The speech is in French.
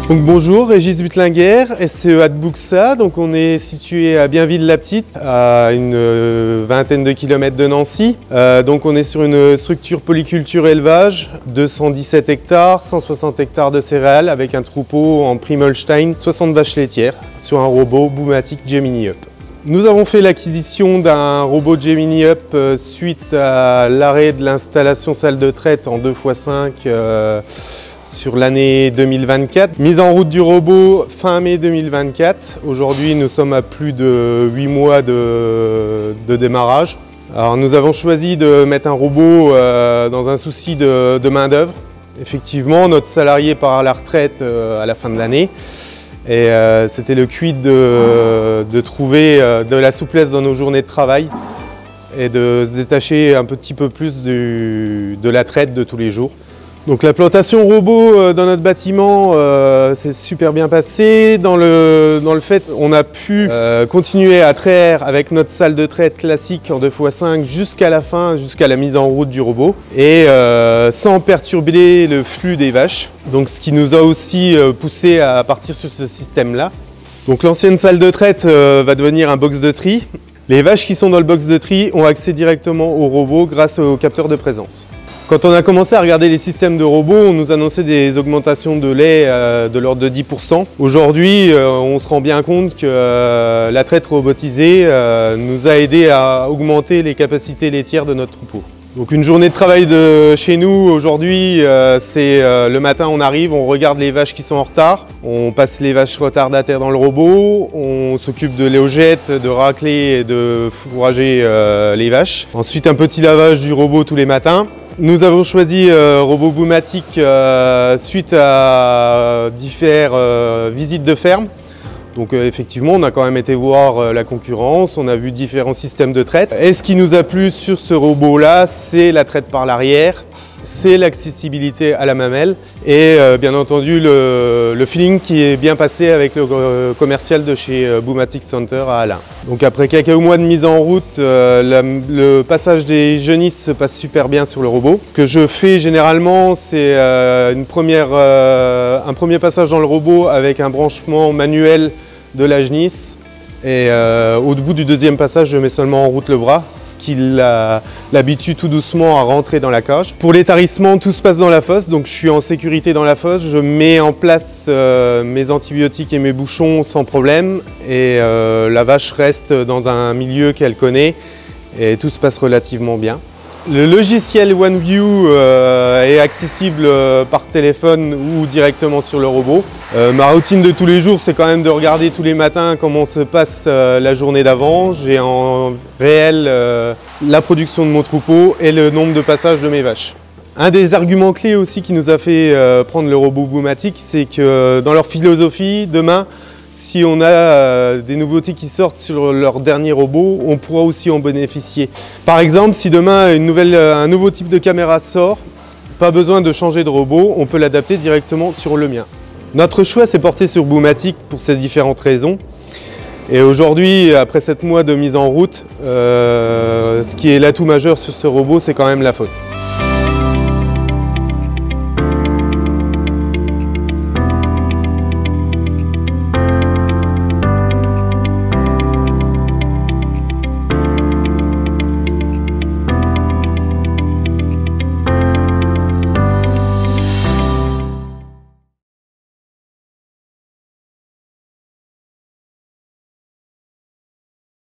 Donc bonjour, Régis Buttlinguer, SCEA de Bouxa. Donc on est situé à Bienville-la-Petite, à une vingtaine de kilomètres de Nancy. Donc on est sur une structure polyculture élevage, 217 hectares, 160 hectares de céréales avec un troupeau en Primolstein, 60 vaches laitières sur un robot Boomatic Gemini Up. Nous avons fait l'acquisition d'un robot Gemini Up suite à l'arrêt de l'installation salle de traite en 2x5 sur l'année 2024. Mise en route du robot fin mai 2024. Aujourd'hui, nous sommes à plus de 8 mois de démarrage. Alors, nous avons choisi de mettre un robot dans un souci de main-d'œuvre. Effectivement, notre salarié part à la retraite à la fin de l'année. Et c'était le quid de trouver de la souplesse dans nos journées de travail et de se détacher un petit peu plus de la traite de tous les jours. Donc la plantation robot dans notre bâtiment s'est super bien passée. Dans le fait, on a pu continuer à traire avec notre salle de traite classique en 2x5 jusqu'à la fin, jusqu'à la mise en route du robot et sans perturber le flux des vaches. Donc ce qui nous a aussi poussé à partir sur ce système-là. Donc l'ancienne salle de traite va devenir un box de tri. Les vaches qui sont dans le box de tri ont accès directement au robot grâce au capteur de présence. Quand on a commencé à regarder les systèmes de robots, on nous annonçait des augmentations de lait de l'ordre de 10%. Aujourd'hui, on se rend bien compte que la traite robotisée nous a aidé à augmenter les capacités laitières de notre troupeau. Donc une journée de travail de chez nous aujourd'hui, c'est le matin on arrive, on regarde les vaches qui sont en retard, on passe les vaches retardataires dans le robot, on s'occupe de léogètes, de racler et de fourrager les vaches. Ensuite un petit lavage du robot tous les matins. Nous avons choisi Robot Boomatic suite à différentes visites de ferme. Donc effectivement, on a quand même été voir la concurrence, on a vu différents systèmes de traite. Et ce qui nous a plu sur ce robot-là, c'est la traite par l'arrière, c'est l'accessibilité à la mamelle et bien entendu le feeling qui est bien passé avec le commercial de chez Boomatic Center à Alain. Donc après quelques mois de mise en route, le passage des genisses se passe super bien sur le robot. Ce que je fais généralement, c'est un premier passage dans le robot avec un branchement manuel de la genisse. Et au bout du deuxième passage, je mets seulement en route le bras, ce qui l'habitue tout doucement à rentrer dans la cage. Pour les tarissements, tout se passe dans la fosse, donc je suis en sécurité dans la fosse. Je mets en place mes antibiotiques et mes bouchons sans problème. Et la vache reste dans un milieu qu'elle connaît et tout se passe relativement bien. Le logiciel OneView est accessible par téléphone ou directement sur le robot. Ma routine de tous les jours, c'est quand même de regarder tous les matins comment se passe la journée d'avant. J'ai en réel la production de mon troupeau et le nombre de passages de mes vaches. Un des arguments clés aussi qui nous a fait prendre le robot Boomatic, c'est que dans leur philosophie, demain, si on a des nouveautés qui sortent sur leur dernier robot, on pourra aussi en bénéficier. Par exemple, si demain un nouveau type de caméra sort, pas besoin de changer de robot, on peut l'adapter directement sur le mien. Notre choix s'est porté sur Boomatic pour ces différentes raisons. Et aujourd'hui, après 7 mois de mise en route, ce qui est l'atout majeur sur ce robot, c'est quand même la fosse.